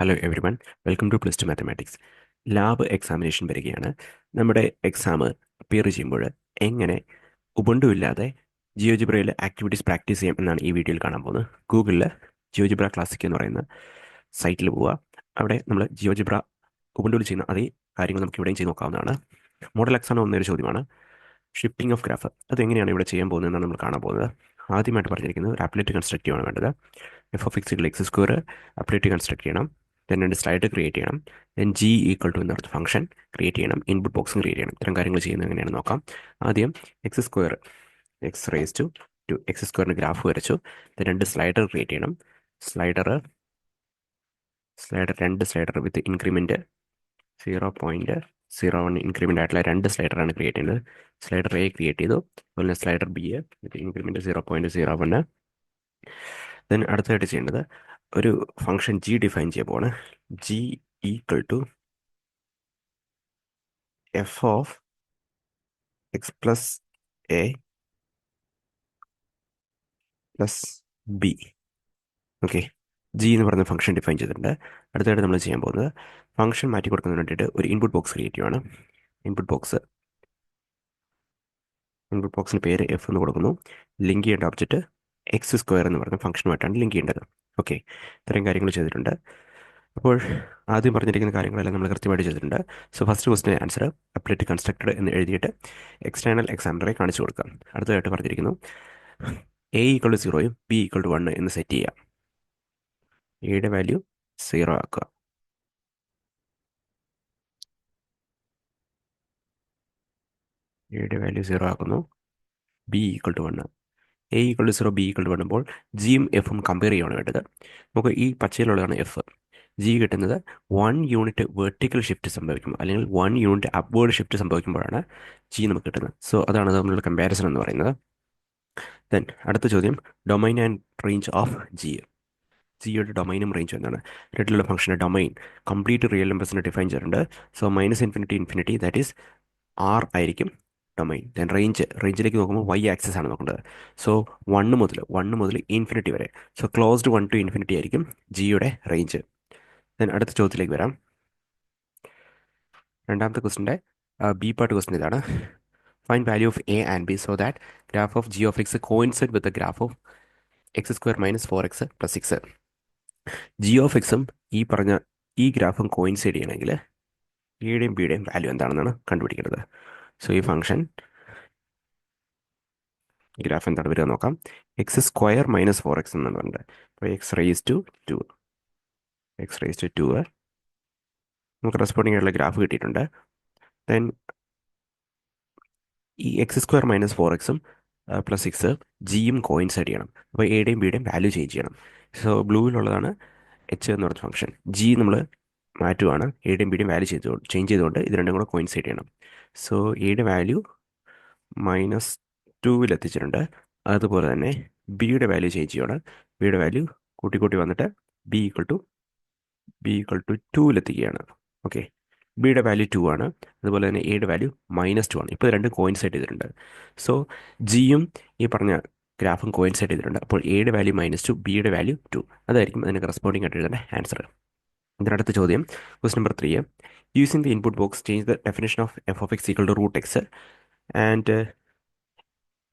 Hello every one, welcome two plus two mathematics. Lab examination വരികയാണ്. നമ്മുടെ exam appear ചെയ്യുമ്പോൾ എങ്ങനെ ഉബുണ്ടു ഇല്ലാതെ ജിയോജിബ്രയിൽ ആക്ടിവിറ്റീസ് പ്രാക്ടീസ് ചെയ്യാം എന്നാണ് ഈ വീഡിയോയിൽ കാണാൻ പോകുന്നത്. ഗൂഗിളിൽ ജിയോജിബ്ര ക്ലാസിക് എന്ന് പറയുന്ന സൈറ്റിൽ പോവുക. അവിടെ നമ്മൾ ജിയോജിബ്ര ഉബുണ്ടുവിൽ ചെയ്യുന്ന അതേ കാര്യങ്ങൾ നമുക്ക് ഇവിടെയും ചെയ്ത് നോക്കാവുന്നതാണ്. മോഡൽ എക്സാം വന്നൊരു ചോദ്യമാണ് ഷിഫ്റ്റിംഗ് ഓഫ് ഗ്രാഫ്. അതെങ്ങനെയാണ് ഇവിടെ ചെയ്യാൻ പോകുന്നതെന്നാണ് നമ്മൾ കാണാൻ പോകുന്നത്. ആദ്യമായിട്ട് പറഞ്ഞിരിക്കുന്നത് ഒരു അപ്ലേറ്റ് കൺസ്ട്രക്റ്റീവ് ആണ് വേണ്ടത്. F of X X square applet construct ചെയ്യണം. ദെൻ രണ്ട് സ്ലൈഡ് ക്രിയേറ്റ് ചെയ്യണം. ദെൻ ജി ഈക്വൽ ടു എന്നൊരു ഫംഗ്ഷൻ ക്രിയേറ്റ് ചെയ്യണം. ഇൻപുട്ട് ബോക്സും ക്രിയേറ്റ് ചെയ്യണം. ഇത്തരം കാര്യങ്ങൾ ചെയ്യുന്നത് എങ്ങനെയാണെന്ന് നോക്കാം. ആദ്യം X square X raise to X സ്ക്വയറിന് ഗ്രാഫ് വരച്ചു. രണ്ട് സ്ലൈഡർ ക്രിയേറ്റ് ചെയ്യണം. സ്ലൈഡർ രണ്ട് സ്ലൈഡർ വിത്ത് ഇൻക്രിമെൻറ്റ് 0.01 ഇൻക്രിമെൻ്റ് ആയിട്ടുള്ള രണ്ട് സ്ലൈഡറാണ് ക്രിയേറ്റ് ചെയ്യുന്നത്. സ്ലൈഡർ എ ക്രിയേറ്റ് ചെയ്തു. അതുപോലെ slider B with increment 0.01. Then അടുത്തതായിട്ട് ചെയ്യേണ്ടത് ഒരു ഫംഗ്ഷൻ ജി ഡിഫൈൻ ചെയ്യാൻ പോവാണ്. G equal to F of X plus A plus B. Okay, G എന്ന് പറയുന്ന ഫംഗ്ഷൻ ഡിഫൈൻ ചെയ്തിട്ടുണ്ട്. അടുത്തതായിട്ട് നമ്മൾ ചെയ്യാൻ പോകുന്നത് ഫംഗ്ഷൻ മാറ്റി കൊടുക്കുന്നതിന് വേണ്ടിയിട്ട് ഒരു ഇൻപുട്ട് ബോക്സ് ക്രിയേറ്റ് ചെയ്യുവാണ്. ഇൻപുട്ട് ബോക്സിന് പേര് എഫ് എന്ന് കൊടുക്കുന്നു. ലിങ്ക് ചെയ്യേണ്ട ഒബ്ജക്റ്റ് എക്സ് സ്ക്വയർ എന്ന് പറയുന്ന ഫംഗ്ഷനുമായിട്ടാണ് ലിങ്ക് ചെയ്യേണ്ടത്. ഓക്കെ, ഇത്രയും കാര്യങ്ങൾ ചെയ്തിട്ടുണ്ട്. അപ്പോൾ ആദ്യം പറഞ്ഞിരിക്കുന്ന കാര്യങ്ങളെല്ലാം നമ്മൾ കൃത്യമായിട്ട് ചെയ്തിട്ടുണ്ട്. സോ ഫസ്റ്റ് ക്വസ്റ്റിൻ്റെ ആൻസർ അപ്ലേറ്റ് കൺസ്ട്രക്റ്റഡ് എന്ന് എഴുതിയിട്ട് എക്സ്റ്റേണൽ എക്സാമിനറെ കാണിച്ചു കൊടുക്കാം. അടുത്തതായിട്ട് പറഞ്ഞിരിക്കുന്നു എ ഈക്വൾ ടു 0യും ബി ഈക്വൾ ടു 1 എന്ന് സെറ്റ് ചെയ്യാം. എയുടെ വാല്യൂ 0 ആക്കുക. എയുടെ വാല്യൂ 0 ആക്കുന്നു. B equal to 1. A equal to 0 B equal to 1 ആകുമ്പോൾ ജിയും എഫും കമ്പയർ ചെയ്യുകയാണ് വേണ്ടത്. നമുക്ക് ഈ പച്ചയിലുള്ളതാണ് എഫ്. ജി കിട്ടുന്നത് 1 യൂണിറ്റ് വെർട്ടിക്കൽ ഷിഫ്റ്റ് സംഭവിക്കും, അല്ലെങ്കിൽ 1 യൂണിറ്റ് അപ്വേർഡ് ഷിഫ്റ്റ് സംഭവിക്കുമ്പോഴാണ് ജി നമുക്ക് കിട്ടുന്നത്. സോ അതാണ് നമ്മളുടെ കമ്പാരിസൺ എന്ന് പറയുന്നത്. ദെൻ അടുത്ത ചോദ്യം domain and range of G. ജിയുടെ ഡൊമൈനും റേഞ്ചും എന്താണ്? റെഡിലുള്ള ഫംഗ്ഷൻ്റെ ഡൊമൈൻ കംപ്ലീറ്റ് റിയൽ നമ്പേഴ്സിനെ ഡിഫൈൻ ചെയ്തിട്ടുണ്ട്. സോ -∞ ദാറ്റ് ഈസ് ആർ ആയിരിക്കും ഡൊമൈൻ. ദെൻ റേഞ്ചിലേക്ക് നോക്കുമ്പോൾ വൈ ആക്സിസ് ആണ് നോക്കേണ്ടത്. സോ 1 മുതൽ ഇൻഫിനിറ്റി വരെ. സോ ക്ലോസ്ഡ് 1 to ഇൻഫിനിറ്റി ആയിരിക്കും ജിയുടെ റേഞ്ച്. ദെൻ അടുത്ത ചോദ്യത്തിലേക്ക് വരാം. രണ്ടാമത്തെ ക്വസ്റ്റിൻ്റെ ബി പാർട്ട് ക്വസ്റ്റ്യൻ ഇതാണ്. Find value of A and B so that graph of G of X coincide with the graph of X square minus 4x plus 6. G of എക്സും ഈ പറഞ്ഞ ഈ ഗ്രാഫും കോയിൻസൈഡ് ചെയ്യണമെങ്കിൽ എയുടെയും ബിയുടെയും വാല്യൂ എന്താണെന്നാണ് കണ്ടുപിടിക്കേണ്ടത്. സോ ഈ ഫംഗ്ഷൻ ഗ്രാഫ് എന്താണ് വരിക നോക്കാം. എക്സ് സ്ക്വയർ മൈനസ് 4x എന്നാണ് പറയുന്നത്. അപ്പോൾ എക്സ് റേസ് ടു 2 നമുക്ക് റെസ്പോണ്ടിങ് ആയിട്ടുള്ള ഗ്രാഫ് കിട്ടിയിട്ടുണ്ട്. ദെൻ ഈ എക്സ് സ്ക്വയർ മൈനസ് 4xഉം പ്ലസ് 6 ജിയും കോയിൻസൈഡ് ചെയ്യണം. അപ്പോൾ എയുടെയും ബിയുടെയും വാല്യൂ ചേഞ്ച് ചെയ്യണം. സോ ബ്ലൂവിലുള്ളതാണ് എച്ച് എന്ന് പറഞ്ഞ ഫംഗ്ഷൻ. ജി നമ്മൾ മാറ്റുവാണ്. എയുടെയും ബിയുടെയും വാല്യൂ ചേഞ്ച് ചെയ്തുകൊണ്ട് ഇത് രണ്ടും കൂടെ കോയിൻസൈഡ് ചെയ്യണം. സോ എയുടെ വാല്യൂ -2 എത്തിച്ചിട്ടുണ്ട്. അതുപോലെ തന്നെ ബിയുടെ വാല്യൂ ചേഞ്ച് ചെയ്യണം. ബിയുടെ വാല്യൂ കൂട്ടി കൂട്ടി വന്നിട്ട് ബി ഈക്വൽ ടു 2 എത്തിക്കുകയാണ്. ഓക്കെ, ബിയുടെ വാല്യൂ 2 ആണ്. അതുപോലെ തന്നെ എയുടെ വാല്യൂ -2 ആണ്. ഇപ്പോൾ രണ്ടും കോയിൻസൈഡ് ചെയ്തിട്ടുണ്ട്. സോ ജിയും ഈ പറഞ്ഞ ഗ്രാഫും കോയിൻസൈഡ് ചെയ്തിട്ടുണ്ട്. അപ്പോൾ എയുടെ വാല്യൂ -2, ബിയുടെ വാല്യൂ 2. അതായിരിക്കും അതിന് കറസ്പോണ്ടിങ് ആയിട്ട് എഴുതേണ്ട ആൻസർ. ഇതിനടുത്ത ചോദ്യം question number 3. Using the input box change the definition of F of X equal to root X and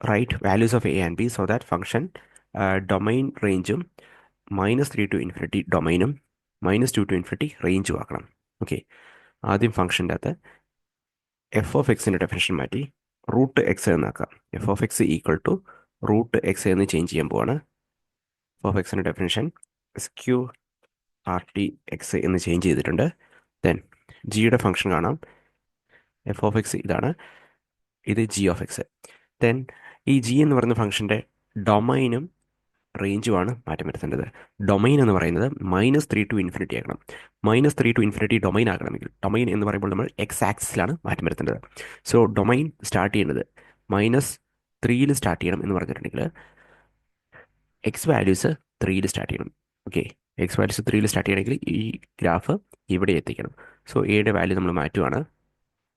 write values of A and B so that function domain റേഞ്ചും -3 to infinity ഡൊമൈനും -2 to infinity റേഞ്ചും ആക്കണം. Okay, ആദ്യം ഫംഗ്ഷൻ്റെ അകത്ത് F of എക്സിൻ്റെ definition മാറ്റി root X എന്നാക്കാം. F of X equal to root X എന്ന് ചേഞ്ച് ചെയ്യാൻ പോവാണ്. എഫ് ഓഫ് എക്സിൻ്റെ ഡെഫിനേഷൻ SQRT എന്ന് ചേഞ്ച് ചെയ്തിട്ടുണ്ട്. ദെൻ ജിയുടെ ഫംഗ്ഷൻ കാണാം. എഫ് ഓഫ് എക്സ് ഇതാണ്, ഇത് ജി ഓഫ് എക്സ്. ദെൻ ഈ ജി എന്ന് പറയുന്ന ഫംഗ്ഷൻ്റെ ഡൊമൈനും റേഞ്ചുമാണ് മാറ്റം വരുത്തേണ്ടത്. ഡൊമൈൻ എന്ന് പറയുന്നത് -3 to ഇൻഫിനിറ്റി ആക്കണം. -3 to ഇൻഫിനിറ്റി ഡൊമൈൻ ആക്കണമെങ്കിൽ ഡൊമൈൻ എന്ന് പറയുമ്പോൾ നമ്മൾ എക്സ് ആക്സിസിലാണ് മാറ്റം വരുത്തേണ്ടത്. സോ ഡൊമൈൻ സ്റ്റാർട്ട് ചെയ്യുന്നത് -3യിൽ സ്റ്റാർട്ട് ചെയ്യണം എന്ന് പറഞ്ഞിട്ടുണ്ടെങ്കിൽ എക്സ് വാല്യൂസ് 3യിൽ സ്റ്റാർട്ട് ചെയ്യണം. ഓക്കെ, എക്സ് വാല്യൂസ് 3യിൽ സ്റ്റാർട്ട് ചെയ്യണമെങ്കിൽ ഈ ഗ്രാഫ് ഇവിടെ എത്തിക്കണം. സോ എയുടെ വാല്യൂ നമ്മൾ മാറ്റുവാണ്.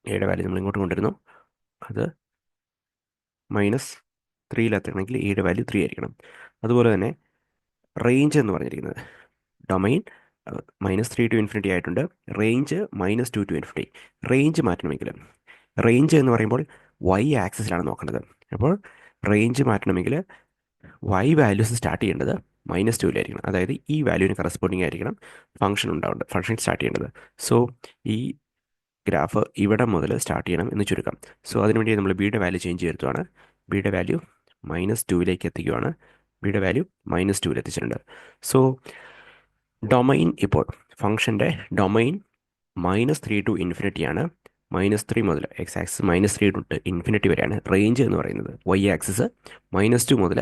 എയുടെ വാല്യൂ നമ്മൾ ഇങ്ങോട്ട് കൊണ്ടുവരുന്നു. അത് -3യിൽ എത്തണമെങ്കിൽ എയുടെ വാല്യൂ 3 ആയിരിക്കണം. അതുപോലെ തന്നെ റേഞ്ച് എന്ന് പറഞ്ഞിരിക്കുന്നത് ഡൊമൈൻ -3 to ആയിട്ടുണ്ട്. റേഞ്ച് -2 to റേഞ്ച് മാറ്റണമെങ്കിൽ, റേഞ്ച് എന്ന് പറയുമ്പോൾ വൈ ആക്സിസിലാണ് നോക്കേണ്ടത്. അപ്പോൾ റേഞ്ച് മാറ്റണമെങ്കിൽ വൈ വാല്യൂസ് സ്റ്റാർട്ട് ചെയ്യേണ്ടത് -2 അതായത് ഈ വാല്യൂവിന് കറസ്പോണ്ടിങ് ആയിരിക്കണം ഫംഗ്ഷൻ ഉണ്ടാവേണ്ടത്, ഫംഗ്ഷൻ സ്റ്റാർട്ട് ചെയ്യേണ്ടത്. സോ ഈ ഗ്രാഫ് ഇവിടെ മുതൽ സ്റ്റാർട്ട് ചെയ്യണം എന്ന് ചുരുക്കം. സോ അതിനുവേണ്ടി നമ്മൾ ബിയുടെ വാല്യൂ ചേഞ്ച് ചെയ്തിട്ടാണ് ബിയുടെ വാല്യൂ -2 എത്തിക്കുകയാണ്. ബിയുടെ വാല്യൂ -2 എത്തിച്ചിട്ടുണ്ട്. സോ ഡൊമൈൻ ഇപ്പോൾ ഫംഗ്ഷൻ്റെ ഡൊമൈൻ -3 to ആണ്. -3 മുതൽ എക്സ് ആക്സിസ് -3 തൊട്ട് ഇൻഫിനിറ്റി വരെയാണ്. റേഞ്ച് എന്ന് പറയുന്നത് വൈ ആക്സിസ് -2 മുതൽ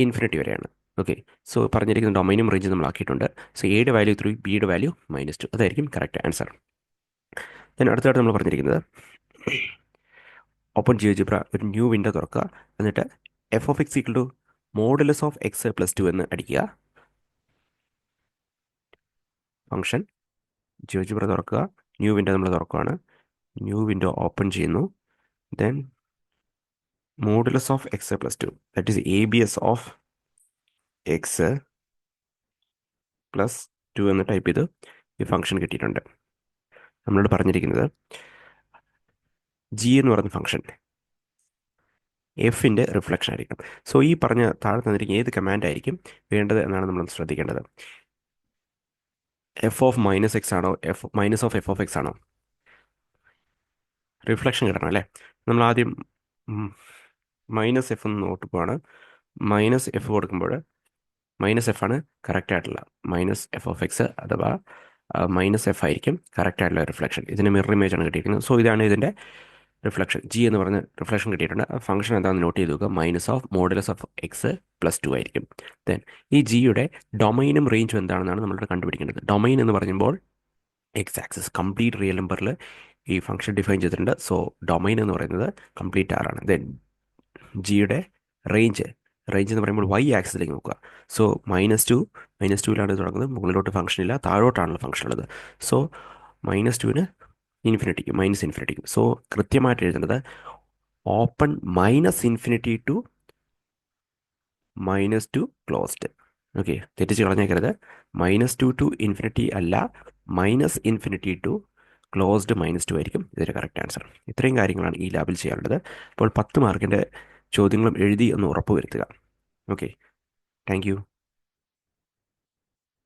ഇൻഫിനിറ്റി വരെയാണ്. ഓക്കെ, സോ പറഞ്ഞിരിക്കുന്ന ഡൊമൈനും റേഞ്ചും നമ്മൾ ആക്കിയിട്ടുണ്ട്. സോ എയുടെ വാല്യൂ 3, ബിയുടെ വാല്യൂ -2, അതായിരിക്കും കറക്റ്റ് ആൻസർ. ഞാൻ അടുത്തായിട്ട് നമ്മൾ പറഞ്ഞിരിക്കുന്നത് ഓപ്പൺ ജിയോജിബ്ര ഒരു ന്യൂ വിൻഡോ തുറക്കുക, എന്നിട്ട് f(x) മോഡുലസ് ഓഫ് x+2 എന്ന് അടിക്കുക. ഫംഗ്ഷൻ ജിയോജിബ്ര തുറക്കുക, ന്യൂ വിൻഡോ നമ്മൾ തുറക്കുകയാണ്. ന്യൂ വിൻഡോ ഓപ്പൺ ചെയ്യുന്നു. Then modulus of x+2, that is ABS of x+2 എന്ന് ടൈപ്പ് ചെയ്ത് ഈ ഫംഗ്ഷൻ കിട്ടിയിട്ടുണ്ട്. നമ്മളോട് പറഞ്ഞിരിക്കുന്നത് ജി എന്ന് പറയുന്ന ഫംഗ്ഷൻ എഫിൻ്റെ റിഫ്ലക്ഷൻ ആയിരിക്കും. സോ ഈ പറഞ്ഞ താഴെ തന്നിരിക്കുന്ന ഏത് കമാൻഡ് ആയിരിക്കും വേണ്ടത് എന്നാണ് നമ്മൾ ശ്രദ്ധിക്കേണ്ടത്. f(-x) ആണോ, -(f)(x) ആണോ? റിഫ്ലക്ഷൻ കിട്ടണം അല്ലേ? നമ്മൾ ആദ്യം -f എന്ന് നോട്ട് പോവാണ്. -f കൊടുക്കുമ്പോൾ -f ആണ് കറക്റ്റ് ആയിട്ടുള്ള -f(x) അഥവാ -f ആയിരിക്കും കറക്റ്റ് ആയിട്ടുള്ള റിഫ്ലക്ഷൻ. ഇതിന് മിറർ ഇമേജ് ആണ് കിട്ടിയിരിക്കുന്നത്. സോ ഇതാണ് ഇതിൻ്റെ റിഫ്ലക്ഷൻ. ജി എന്ന് പറഞ്ഞ റിഫ്ലക്ഷൻ കിട്ടിയിട്ടുണ്ട്. ഫംഗ്ഷൻ എന്താണെന്ന് നോട്ട് ചെയ്ത് നോക്കുക. മോഡുലസ് ഓഫ് x+2 ആയിരിക്കും. ദെൻ ഈ ജിയുടെ ഡൊമൈനും റേഞ്ചും എന്താണെന്നാണ് നമ്മളിവിടെ കണ്ടുപിടിക്കേണ്ടത്. ഡൊമൈൻ എന്ന് പറയുമ്പോൾ എക്സ് ആക്സിസ് കംപ്ലീറ്റ് റിയൽ നമ്പറിൽ ഈ ഫംഗ്ഷൻ ഡിഫൈൻ ചെയ്തിട്ടുണ്ട്. സോ ഡൊമൈൻ എന്ന് പറയുന്നത് കംപ്ലീറ്റ് ആറാണ്. ദെൻ ജിയുടെ റേഞ്ച് എന്ന് പറയുമ്പോൾ വൈ ആക്സിസിലേക്ക് നോക്കുക. സോ -2ലാണ് തുടങ്ങുന്നത്. മുകളിലോട്ട് ഫംഗ്ഷൻ ഇല്ല, താഴോട്ടാണല്ലോ ഫംഗ്ഷൻ ഉള്ളത്. സോ -2ന് ഇൻഫിനിറ്റിക്കും. സോ കൃത്യമായിട്ട് എഴുതുന്നത് ഓപ്പൺ -∞ to -2 ക്ലോസ്ഡ്. ഓക്കെ, തെറ്റിച്ച് കളഞ്ഞേക്കരുത്. -2 to ഇൻഫിനിറ്റി അല്ല, -∞ to ക്ലോസ്ഡ് -2 ആയിരിക്കും ഇതിൻ്റെ കറക്റ്റ് ആൻസർ. ഇത്രയും കാര്യങ്ങളാണ് ഈ ലാബിൽ ചെയ്യാനുള്ളത്. അപ്പോൾ 10 മാർക്കിൻ്റെ ചോദ്യങ്ങളും എഴുതി എന്ന് ഉറപ്പ് വരുത്തുക. Okay, thank you.